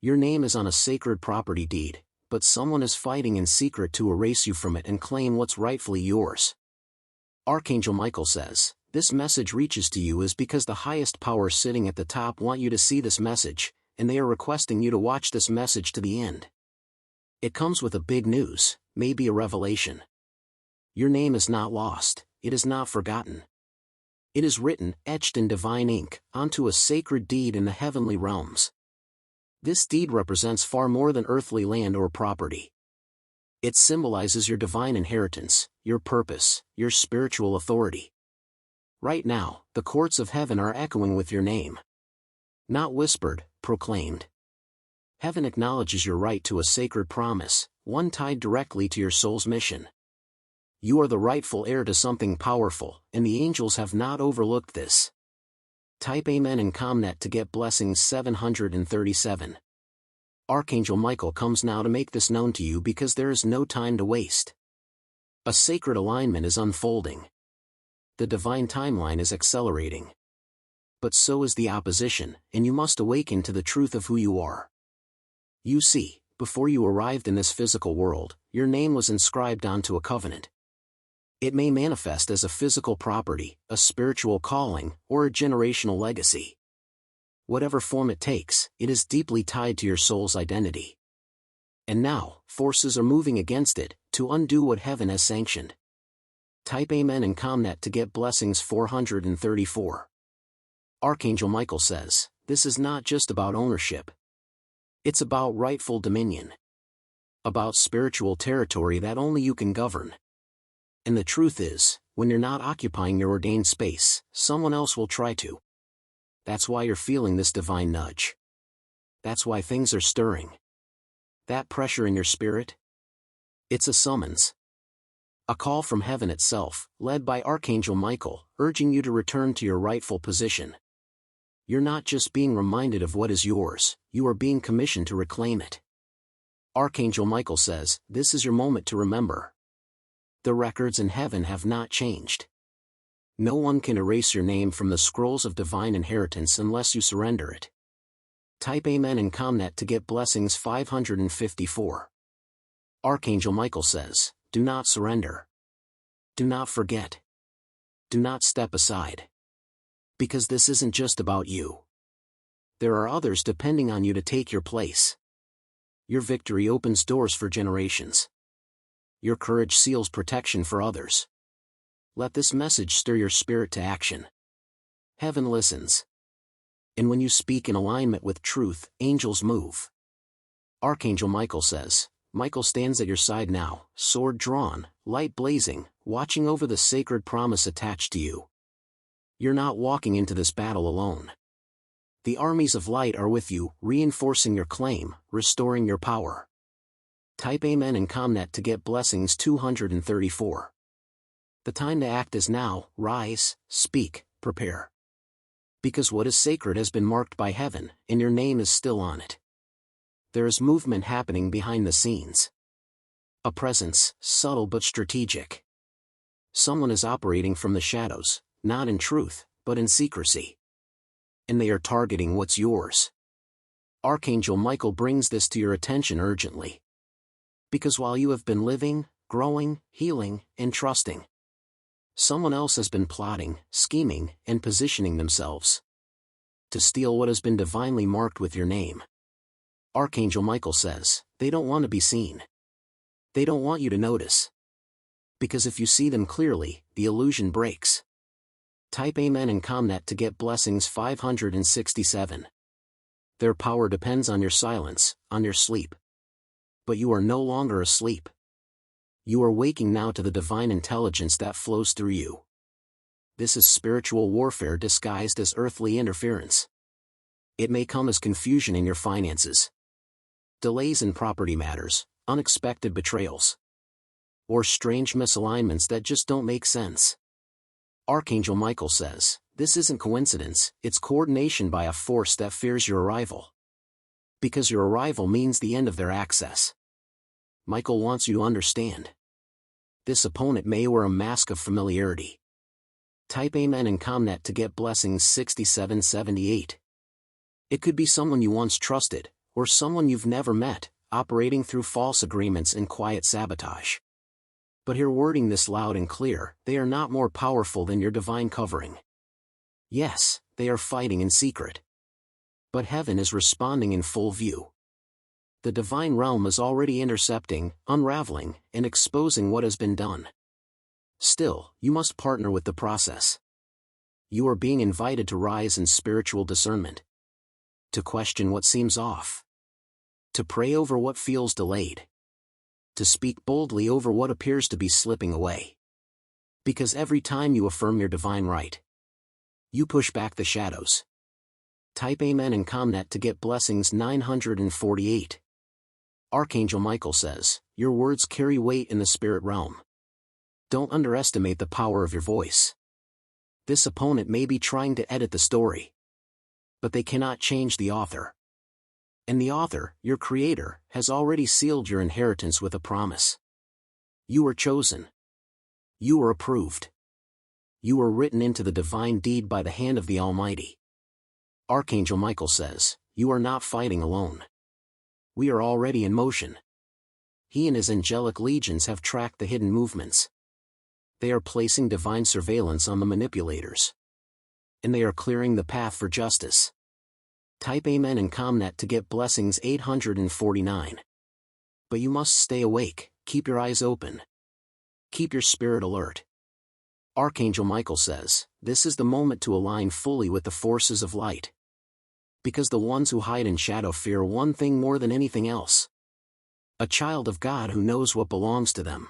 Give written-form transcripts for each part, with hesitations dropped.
Your name is on a sacred property deed, but someone is fighting in secret to erase you from it and claim what's rightfully yours. Archangel Michael says, this message reaches to you is because the highest powers sitting at the top want you to see this message, and they are requesting you to watch this message to the end. It comes with a big news, maybe a revelation. Your name is not lost, it is not forgotten. It is written, etched in divine ink, onto a sacred deed in the heavenly realms. This deed represents far more than earthly land or property. It symbolizes your divine inheritance, your purpose, your spiritual authority. Right now, the courts of heaven are echoing with your name. Not whispered, proclaimed. Heaven acknowledges your right to a sacred promise, one tied directly to your soul's mission. You are the rightful heir to something powerful, and the angels have not overlooked this. Type Amen in ComNet to get blessings 737. Archangel Michael comes now to make this known to you because there is no time to waste. A sacred alignment is unfolding. The divine timeline is accelerating. But so is the opposition, and you must awaken to the truth of who you are. You see, before you arrived in this physical world, your name was inscribed onto a covenant. It may manifest as a physical property, a spiritual calling, or a generational legacy. Whatever form it takes, it is deeply tied to your soul's identity. And now, forces are moving against it, to undo what heaven has sanctioned. Type Amen in ComNet to get blessings 434. Archangel Michael says, this is not just about ownership. It's about rightful dominion. About spiritual territory that only you can govern. And the truth is, when you're not occupying your ordained space, someone else will try to. That's why you're feeling this divine nudge. That's why things are stirring. That pressure in your spirit? It's a summons. A call from heaven itself, led by Archangel Michael, urging you to return to your rightful position. You're not just being reminded of what is yours, you are being commissioned to reclaim it. Archangel Michael says, this is your moment to remember. The records in heaven have not changed. No one can erase your name from the scrolls of divine inheritance unless you surrender it. Type Amen in ComNet to get blessings 554. Archangel Michael says, do not surrender. Do not forget. Do not step aside. Because this isn't just about you. There are others depending on you to take your place. Your victory opens doors for generations. Your courage seals protection for others. Let this message stir your spirit to action. Heaven listens. And when you speak in alignment with truth, angels move. Archangel Michael says, Michael stands at your side now, sword drawn, light blazing, watching over the sacred promise attached to you. You're not walking into this battle alone. The armies of light are with you, reinforcing your claim, restoring your power. Type Amen in ComNet to get blessings 234. The time to act is now, rise, speak, prepare. Because what is sacred has been marked by heaven, and your name is still on it. There is movement happening behind the scenes. A presence, subtle but strategic. Someone is operating from the shadows, not in truth, but in secrecy. And they are targeting what's yours. Archangel Michael brings this to your attention urgently. Because while you have been living, growing, healing, and trusting, someone else has been plotting, scheming, and positioning themselves to steal what has been divinely marked with your name. Archangel Michael says, they don't want to be seen. They don't want you to notice. Because if you see them clearly, the illusion breaks. Type Amen in ComNet to get blessings 567. Their power depends on your silence, on your sleep. But you are no longer asleep. You are waking now to the divine intelligence that flows through you. This is spiritual warfare disguised as earthly interference. It may come as confusion in your finances, delays in property matters, unexpected betrayals, or strange misalignments that just don't make sense. Archangel Michael says, this isn't coincidence, it's coordination by a force that fears your arrival. Because your arrival means the end of their access. Michael wants you to understand. This opponent may wear a mask of familiarity. Type Amen in ComNet to get blessings 6778. It could be someone you once trusted, or someone you've never met, operating through false agreements and quiet sabotage. But hear wording this loud and clear: they are not more powerful than your divine covering. Yes, they are fighting in secret. But heaven is responding in full view. The divine realm is already intercepting, unraveling, and exposing what has been done. Still, you must partner with the process. You are being invited to rise in spiritual discernment. To question what seems off. To pray over what feels delayed. To speak boldly over what appears to be slipping away. Because every time you affirm your divine right, you push back the shadows. Type Amen in Comnet to get blessings 948. Archangel Michael says, your words carry weight in the spirit realm. Don't underestimate the power of your voice. This opponent may be trying to edit the story, but they cannot change the author. And the author, your creator, has already sealed your inheritance with a promise. You are chosen. You are approved. You are written into the divine deed by the hand of the Almighty. Archangel Michael says, you are not fighting alone. We are already in motion. He and his angelic legions have tracked the hidden movements. They are placing divine surveillance on the manipulators. And they are clearing the path for justice. Type Amen in Comnet to get blessings 849. But you must stay awake, keep your eyes open. Keep your spirit alert. Archangel Michael says, this is the moment to align fully with the forces of light. Because the ones who hide in shadow fear one thing more than anything else. A child of God who knows what belongs to them.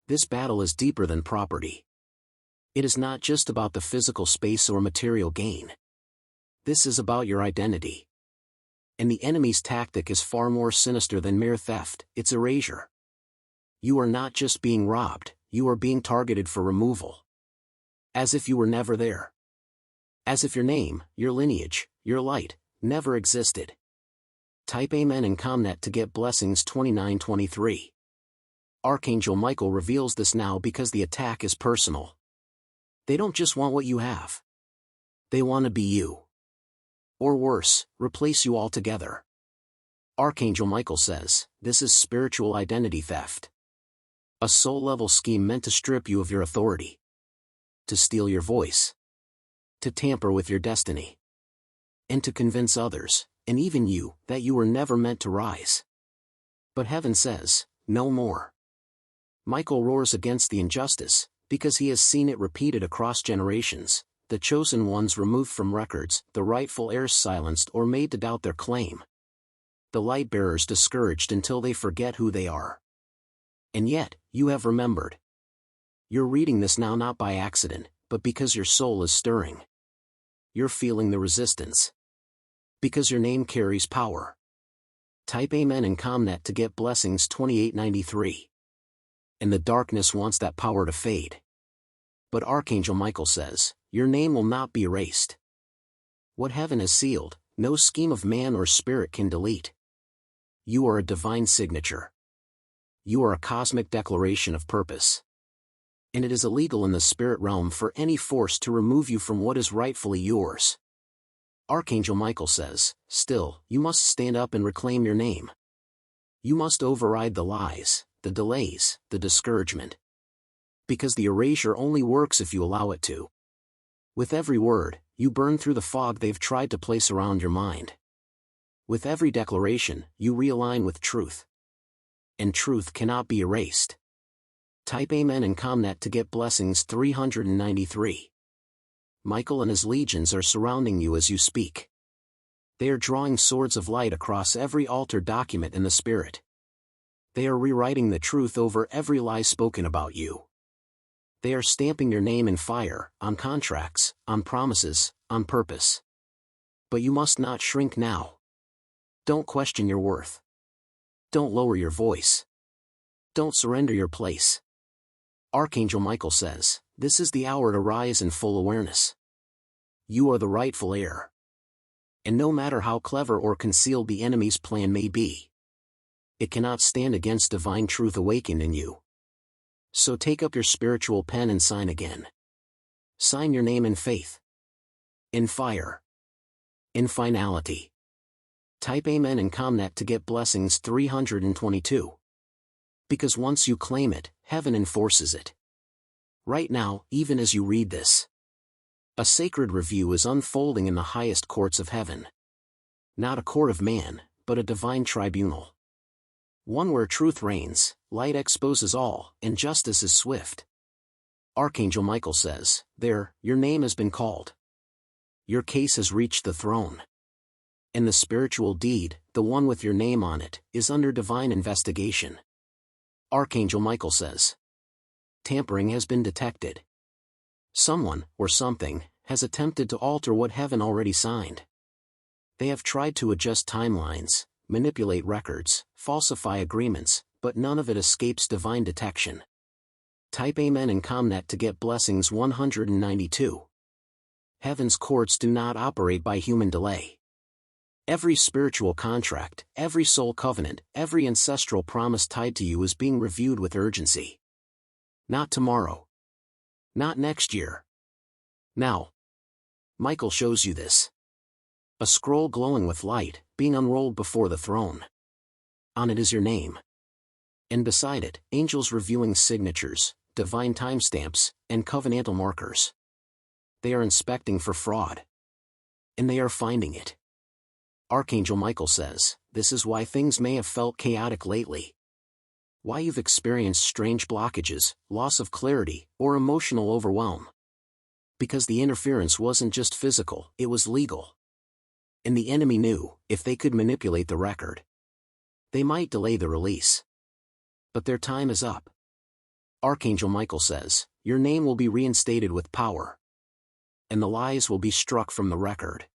This battle is deeper than property. It is not just about the physical space or material gain. This is about your identity. And the enemy's tactic is far more sinister than mere theft, it's erasure. You are not just being robbed, you are being targeted for removal. As if you were never there. As if your name, your lineage, your light, never existed. Type Amen in Comnet to get blessings 2923. Archangel Michael reveals this now because the attack is personal. They don't just want what you have. They want to be you. Or worse, replace you altogether. Archangel Michael says, this is spiritual identity theft. A soul-level scheme meant to strip you of your authority. To steal your voice. To tamper with your destiny. And to convince others, and even you, that you were never meant to rise. But heaven says, no more. Michael roars against the injustice, because he has seen it repeated across generations, the chosen ones removed from records, the rightful heirs silenced or made to doubt their claim. The light-bearers discouraged until they forget who they are. And yet, you have remembered. You're reading this now not by accident, but because your soul is stirring. You're feeling the resistance. Because your name carries power. Type Amen in Comnet to get blessings 2893. And the darkness wants that power to fade. But Archangel Michael says, your name will not be erased. What heaven has sealed, no scheme of man or spirit can delete. You are a divine signature. You are a cosmic declaration of purpose. And it is illegal in the spirit realm for any force to remove you from what is rightfully yours. Archangel Michael says, still, you must stand up and reclaim your name. You must override the lies, the delays, the discouragement. Because the erasure only works if you allow it to. With every word, you burn through the fog they've tried to place around your mind. With every declaration, you realign with truth. And truth cannot be erased. Type Amen in Comnet to get blessings 393. Michael and his legions are surrounding you as you speak. They are drawing swords of light across every altered document in the spirit. They are rewriting the truth over every lie spoken about you. They are stamping your name in fire, on contracts, on promises, on purpose. But you must not shrink now. Don't question your worth. Don't lower your voice. Don't surrender your place. Archangel Michael says, this is the hour to rise in full awareness. You are the rightful heir. And no matter how clever or concealed the enemy's plan may be, it cannot stand against divine truth awakened in you. So take up your spiritual pen and sign again. Sign your name in faith. In fire. In finality. Type Amen in ComNet to get blessings 322. Because once you claim it, heaven enforces it. Right now, even as you read this, a sacred review is unfolding in the highest courts of heaven. Not a court of man, but a divine tribunal. One where truth reigns, light exposes all, and justice is swift. Archangel Michael says, "There, your name has been called. Your case has reached the throne. And the spiritual deed, the one with your name on it, is under divine investigation." Archangel Michael says, "Tampering has been detected. Someone, or something, has attempted to alter what heaven already signed. They have tried to adjust timelines, manipulate records, falsify agreements, but none of it escapes divine detection." Type Amen in ComNet to get blessings 192. Heaven's courts do not operate by human delay. Every spiritual contract, every soul covenant, every ancestral promise tied to you is being reviewed with urgency. Not tomorrow. Not next year. Now. Michael shows you this. A scroll glowing with light, being unrolled before the throne. On it is your name. And beside it, angels reviewing signatures, divine timestamps, and covenantal markers. They are inspecting for fraud. And they are finding it. Archangel Michael says, "This is why things may have felt chaotic lately. Why you've experienced strange blockages, loss of clarity, or emotional overwhelm. Because the interference wasn't just physical, it was legal. And the enemy knew, if they could manipulate the record, they might delay the release. But their time is up." Archangel Michael says, "Your name will be reinstated with power. And the lies will be struck from the record."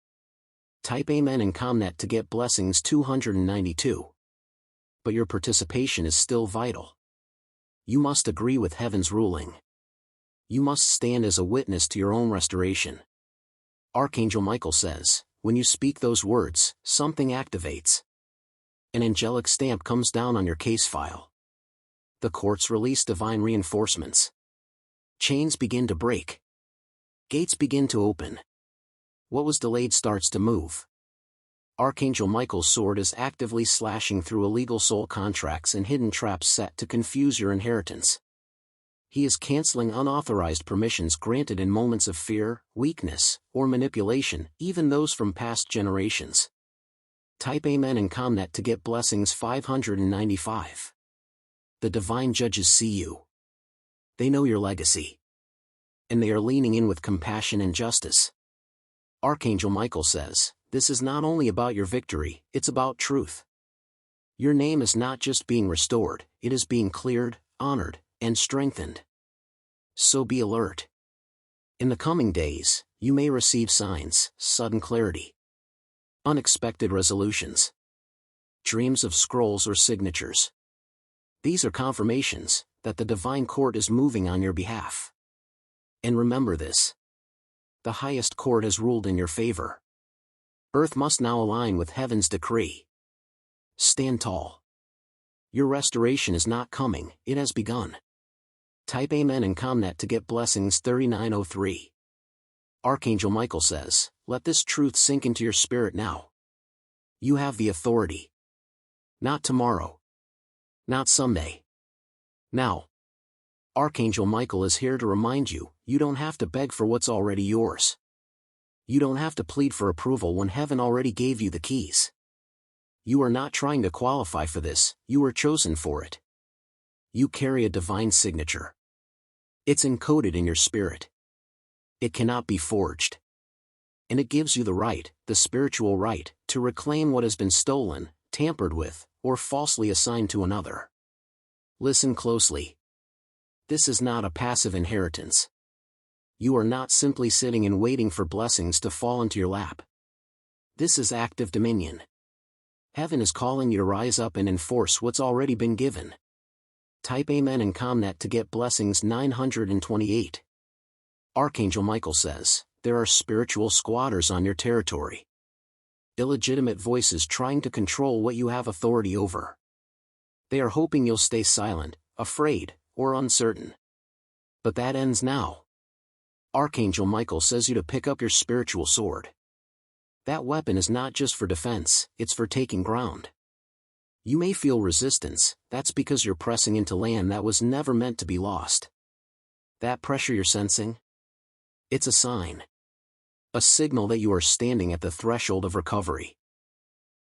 Type Amen in ComNet to get blessings 292. But your participation is still vital. You must agree with heaven's ruling. You must stand as a witness to your own restoration. Archangel Michael says, when you speak those words, something activates. An angelic stamp comes down on your case file. The courts release divine reinforcements. Chains begin to break. Gates begin to open. What was delayed starts to move. Archangel Michael's sword is actively slashing through illegal soul contracts and hidden traps set to confuse your inheritance. He is canceling unauthorized permissions granted in moments of fear, weakness, or manipulation, even those from past generations. Type Amen in ComNet to get blessings 595. The divine judges see you. They know your legacy. And they are leaning in with compassion and justice. Archangel Michael says, "This is not only about your victory, it's about truth. Your name is not just being restored, it is being cleared, honored, and strengthened. So be alert. In the coming days, you may receive signs, sudden clarity, unexpected resolutions, dreams of scrolls or signatures. These are confirmations that the divine court is moving on your behalf. And remember this. The highest court has ruled in your favor. Earth must now align with heaven's decree. Stand tall. Your restoration is not coming, it has begun." Type Amen in ComNet to get blessings 3903. Archangel Michael says, "Let this truth sink into your spirit now. You have the authority. Not tomorrow. Not someday. Now." Archangel Michael is here to remind you, you don't have to beg for what's already yours. You don't have to plead for approval when heaven already gave you the keys. You are not trying to qualify for this, you were chosen for it. You carry a divine signature. It's encoded in your spirit. It cannot be forged. And it gives you the right, the spiritual right, to reclaim what has been stolen, tampered with, or falsely assigned to another. Listen closely. This is not a passive inheritance. You are not simply sitting and waiting for blessings to fall into your lap. This is active dominion. Heaven is calling you to rise up and enforce what's already been given. Type Amen in ComNet to get blessings 928. Archangel Michael says, "There are spiritual squatters on your territory. Illegitimate voices trying to control what you have authority over. They are hoping you'll stay silent, afraid, or uncertain. But that ends now. Archangel Michael says you to pick up your spiritual sword. That weapon is not just for defense, it's for taking ground. You may feel resistance, that's because you're pressing into land that was never meant to be lost. That pressure you're sensing? It's a sign. A signal that you are standing at the threshold of recovery.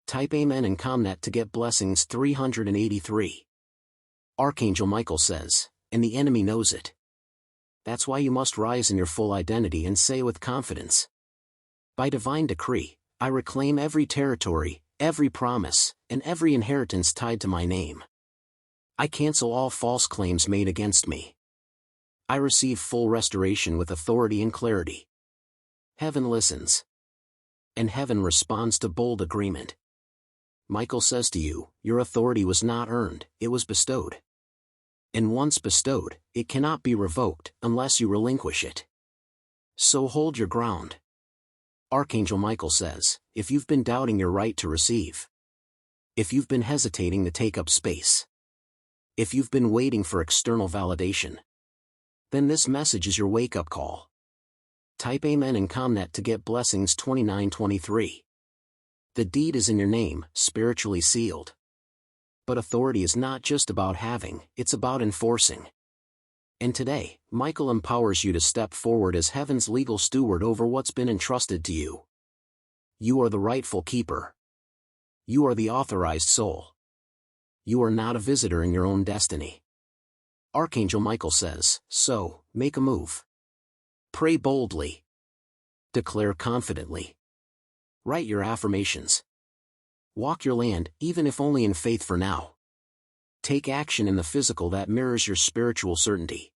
Type Amen in Comnet to get blessings 383. Archangel Michael says, and the enemy knows it. That's why you must rise in your full identity and say with confidence, by divine decree, I reclaim every territory, every promise, and every inheritance tied to my name. I cancel all false claims made against me. I receive full restoration with authority and clarity. Heaven listens. And heaven responds to bold agreement. Michael says to you, your authority was not earned, it was bestowed. And once bestowed, it cannot be revoked unless you relinquish it. So hold your ground. Archangel Michael says, if you've been doubting your right to receive, if you've been hesitating to take up space, if you've been waiting for external validation, then this message is your wake-up call. Type Amen in Comnet to get blessings 2923. The deed is in your name, spiritually sealed. But authority is not just about having, it's about enforcing. And today, Michael empowers you to step forward as heaven's legal steward over what's been entrusted to you. You are the rightful keeper. You are the authorized soul. You are not a visitor in your own destiny. Archangel Michael says, so, make a move. Pray boldly. Declare confidently. Write your affirmations. Walk your land, even if only in faith for now. Take action in the physical that mirrors your spiritual certainty.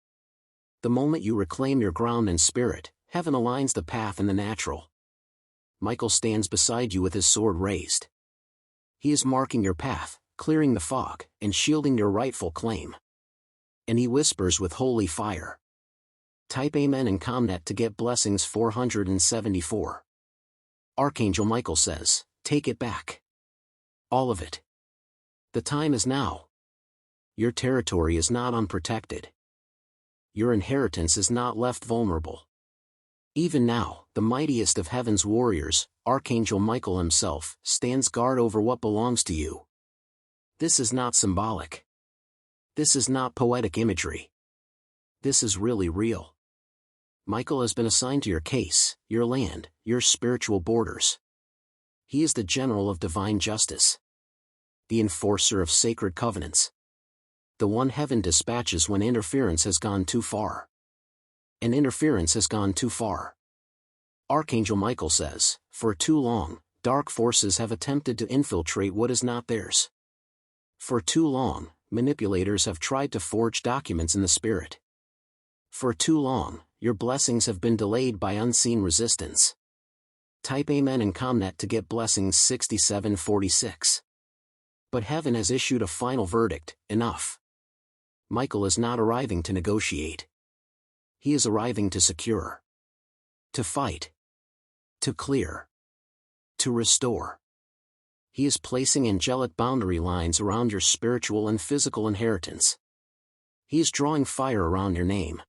The moment you reclaim your ground in spirit, heaven aligns the path in the natural. Michael stands beside you with his sword raised. He is marking your path, clearing the fog, and shielding your rightful claim. And he whispers with holy fire. Type Amen in Comnet to get blessings 474. Archangel Michael says, take it back. All of it. The time is now. Your territory is not unprotected. Your inheritance is not left vulnerable. Even now, the mightiest of heaven's warriors, Archangel Michael himself, stands guard over what belongs to you. This is not symbolic. This is not poetic imagery. This is really real. Michael has been assigned to your case, your land, your spiritual borders. He is the general of divine justice. The enforcer of sacred covenants. The one heaven dispatches when interference has gone too far. And interference has gone too far. Archangel Michael says, for too long, dark forces have attempted to infiltrate what is not theirs. For too long, manipulators have tried to forge documents in the spirit. For too long, your blessings have been delayed by unseen resistance. Type Amen in Comnet to get blessings 6746. But heaven has issued a final verdict, enough. Michael is not arriving to negotiate. He is arriving to secure. To fight. To clear. To restore. He is placing angelic boundary lines around your spiritual and physical inheritance. He is drawing fire around your name.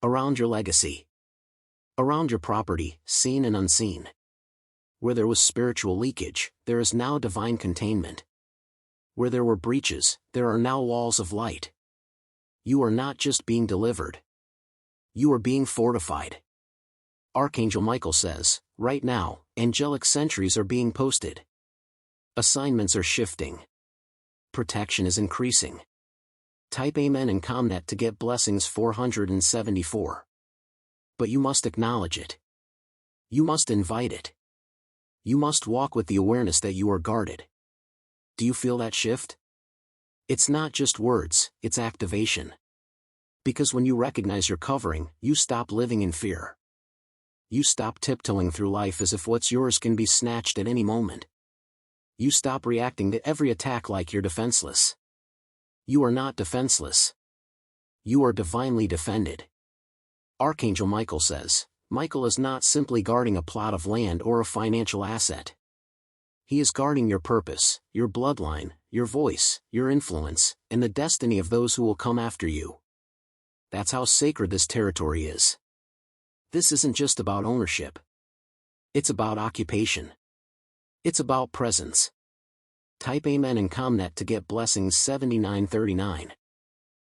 Around your legacy. Around your property, seen and unseen. Where there was spiritual leakage, there is now divine containment. Where there were breaches, there are now walls of light. You are not just being delivered. You are being fortified. Archangel Michael says, right now, angelic sentries are being posted. Assignments are shifting. Protection is increasing. Type Amen in Comnet to get blessings 474. But you must acknowledge it. You must invite it. You must walk with the awareness that you are guarded. Do you feel that shift? It's not just words, it's activation. Because when you recognize your covering, you stop living in fear. You stop tiptoeing through life as if what's yours can be snatched at any moment. You stop reacting to every attack like you're defenseless. You are not defenseless. You are divinely defended. Archangel Michael says, Michael is not simply guarding a plot of land or a financial asset. He is guarding your purpose, your bloodline, your voice, your influence, and the destiny of those who will come after you. That's how sacred this territory is. This isn't just about ownership. It's about occupation. It's about presence. Type Amen in ComNet to get blessings 7939.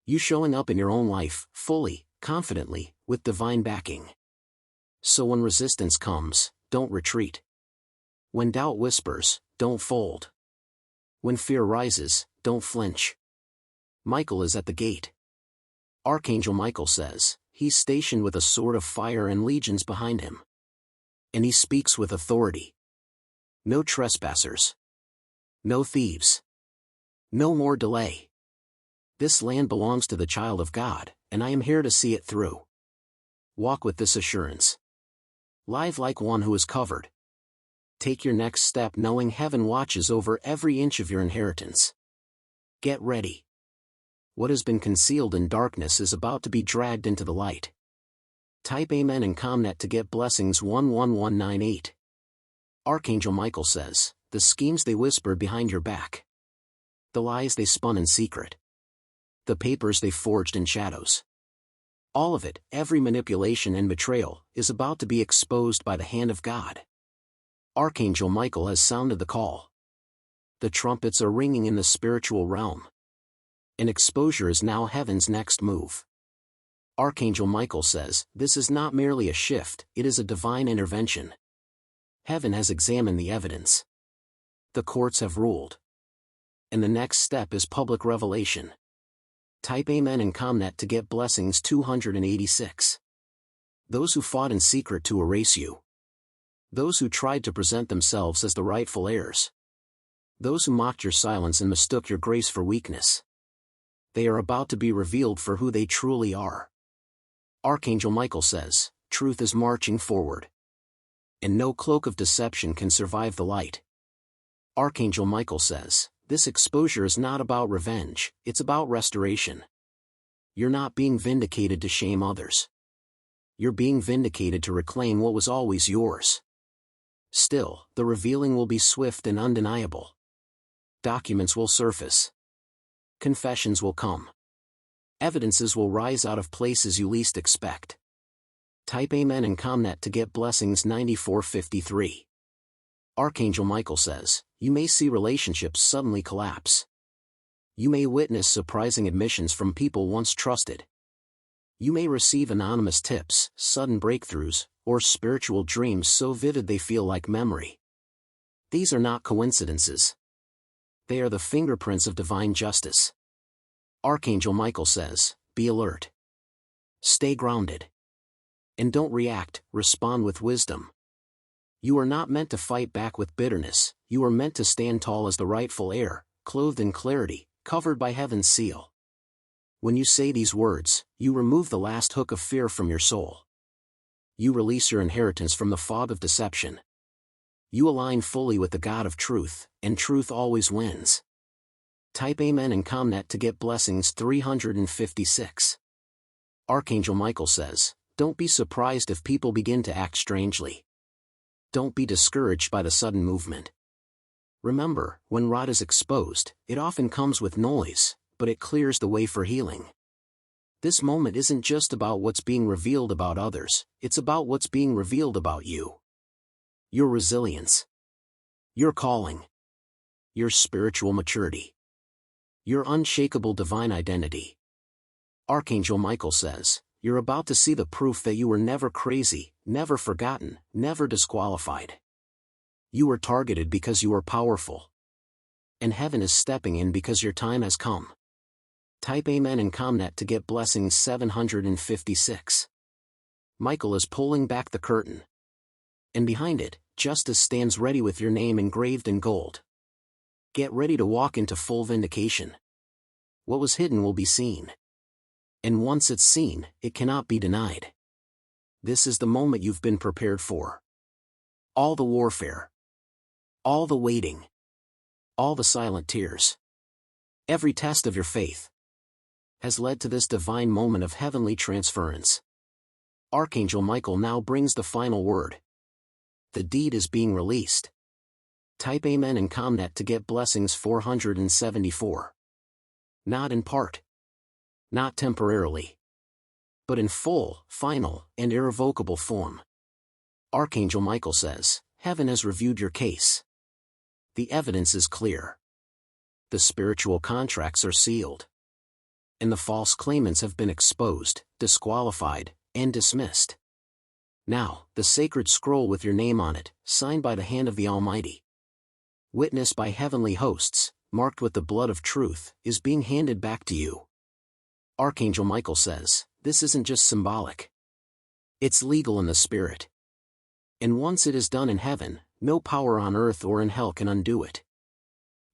You showing up in your own life, fully, confidently, with divine backing. So when resistance comes, don't retreat. When doubt whispers, don't fold. When fear rises, don't flinch. Michael is at the gate. Archangel Michael says, he's stationed with a sword of fire and legions behind him. And he speaks with authority. No trespassers. No thieves. No more delay. This land belongs to the child of God, and I am here to see it through. Walk with this assurance. Live like one who is covered. Take your next step knowing heaven watches over every inch of your inheritance. Get ready. What has been concealed in darkness is about to be dragged into the light. Type Amen in ComNet to get blessings 11198. Archangel Michael says, the schemes they whispered behind your back. The lies they spun in secret. The papers they forged in shadows. All of it, every manipulation and betrayal, is about to be exposed by the hand of God. Archangel Michael has sounded the call. The trumpets are ringing in the spiritual realm. An exposure is now heaven's next move. Archangel Michael says, this is not merely a shift, it is a divine intervention. Heaven has examined the evidence. The courts have ruled. And the next step is public revelation. Type Amen in ComNet to get blessings 286. Those who fought in secret to erase you. Those who tried to present themselves as the rightful heirs. Those who mocked your silence and mistook your grace for weakness. They are about to be revealed for who they truly are. Archangel Michael says, truth is marching forward. And no cloak of deception can survive the light. Archangel Michael says, this exposure is not about revenge, it's about restoration. You're not being vindicated to shame others. You're being vindicated to reclaim what was always yours. Still, the revealing will be swift and undeniable. Documents will surface. Confessions will come. Evidences will rise out of places you least expect. Type Amen in ComNet to get blessings 9453. Archangel Michael says, you may see relationships suddenly collapse. You may witness surprising admissions from people once trusted. You may receive anonymous tips, sudden breakthroughs, or spiritual dreams so vivid they feel like memory. These are not coincidences. They are the fingerprints of divine justice. Archangel Michael says, be alert. Stay grounded. And don't react, respond with wisdom. You are not meant to fight back with bitterness, you are meant to stand tall as the rightful heir, clothed in clarity, covered by heaven's seal. When you say these words, you remove the last hook of fear from your soul. You release your inheritance from the fog of deception. You align fully with the God of truth, and truth always wins. Type Amen in ComNet to get blessings 356. Archangel Michael says, don't be surprised if people begin to act strangely. Don't be discouraged by the sudden movement. Remember, when rot is exposed, it often comes with noise, but it clears the way for healing. This moment isn't just about what's being revealed about others, it's about what's being revealed about you. Your resilience. Your calling. Your spiritual maturity. Your unshakable divine identity. Archangel Michael says, you're about to see the proof that you were never crazy, never forgotten, never disqualified. You were targeted because you are powerful. And heaven is stepping in because your time has come. Type Amen in ComNet to get blessings 756. Michael is pulling back the curtain. And behind it, justice stands ready with your name engraved in gold. Get ready to walk into full vindication. What was hidden will be seen. And once it's seen, it cannot be denied. This is the moment you've been prepared for. All the warfare. All the waiting. All the silent tears. Every test of your faith has led to this divine moment of heavenly transference. Archangel Michael now brings the final word. The deed is being released. Type Amen in ComNet to get blessings 474. Not in part. Not temporarily. But in full, final, and irrevocable form. Archangel Michael says, heaven has reviewed your case. The evidence is clear. The spiritual contracts are sealed. And the false claimants have been exposed, disqualified, and dismissed. Now, the sacred scroll with your name on it, signed by the hand of the Almighty, witnessed by heavenly hosts, marked with the blood of truth, is being handed back to you. Archangel Michael says, this isn't just symbolic. It's legal in the spirit. And once it is done in heaven, no power on earth or in hell can undo it.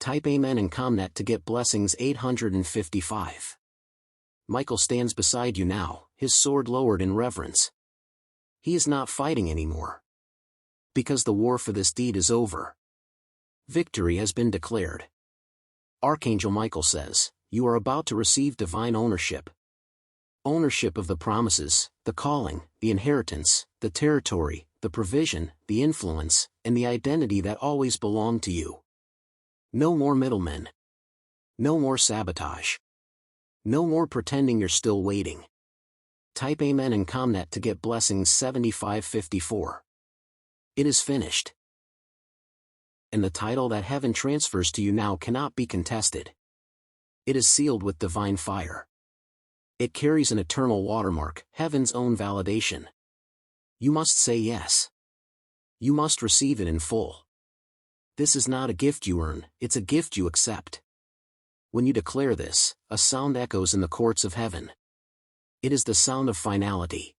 Type Amen in ComNet to get blessings 855. Michael stands beside you now, his sword lowered in reverence. He is not fighting anymore. Because the war for this deed is over. Victory has been declared. Archangel Michael says, you are about to receive divine ownership. Ownership of the promises, the calling, the inheritance, the territory, the provision, the influence, and the identity that always belonged to you. No more middlemen. No more sabotage. No more pretending you're still waiting. Type Amen in ComNet to get blessings 7554. It is finished. And the title that heaven transfers to you now cannot be contested. It is sealed with divine fire. It carries an eternal watermark, heaven's own validation. You must say yes. You must receive it in full. This is not a gift you earn, it's a gift you accept. When you declare this, a sound echoes in the courts of heaven. It is the sound of finality.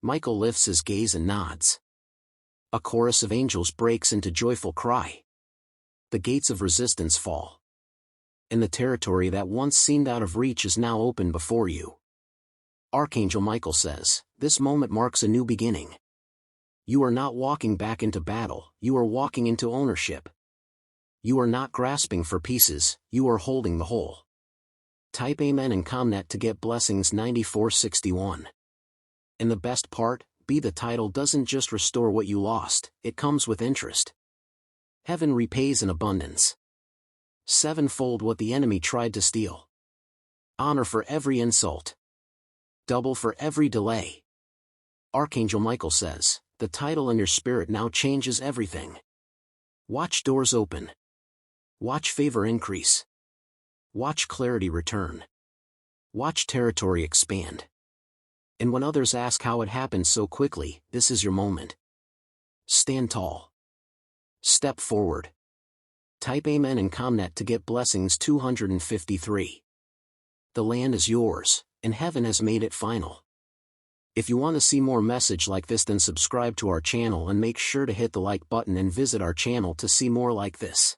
Michael lifts his gaze and nods. A chorus of angels breaks into joyful cry. The gates of resistance fall. And the territory that once seemed out of reach is now open before you. Archangel Michael says, this moment marks a new beginning. You are not walking back into battle, you are walking into ownership. You are not grasping for pieces, you are holding the whole. Type Amen in ComNet to get blessings 9461. And the best part, the title doesn't just restore what you lost, it comes with interest. Heaven repays in abundance. Sevenfold what the enemy tried to steal. Honor for every insult. Double for every delay. Archangel Michael says, the title in your spirit now changes everything. Watch doors open. Watch favor increase. Watch clarity return. Watch territory expand. And when others ask how it happened so quickly, this is your moment. Stand tall. Step forward. Type Amen in ComNet to get blessings 253. The land is yours, and heaven has made it final. If you want to see more message like this, then subscribe to our channel and make sure to hit the like button and visit our channel to see more like this.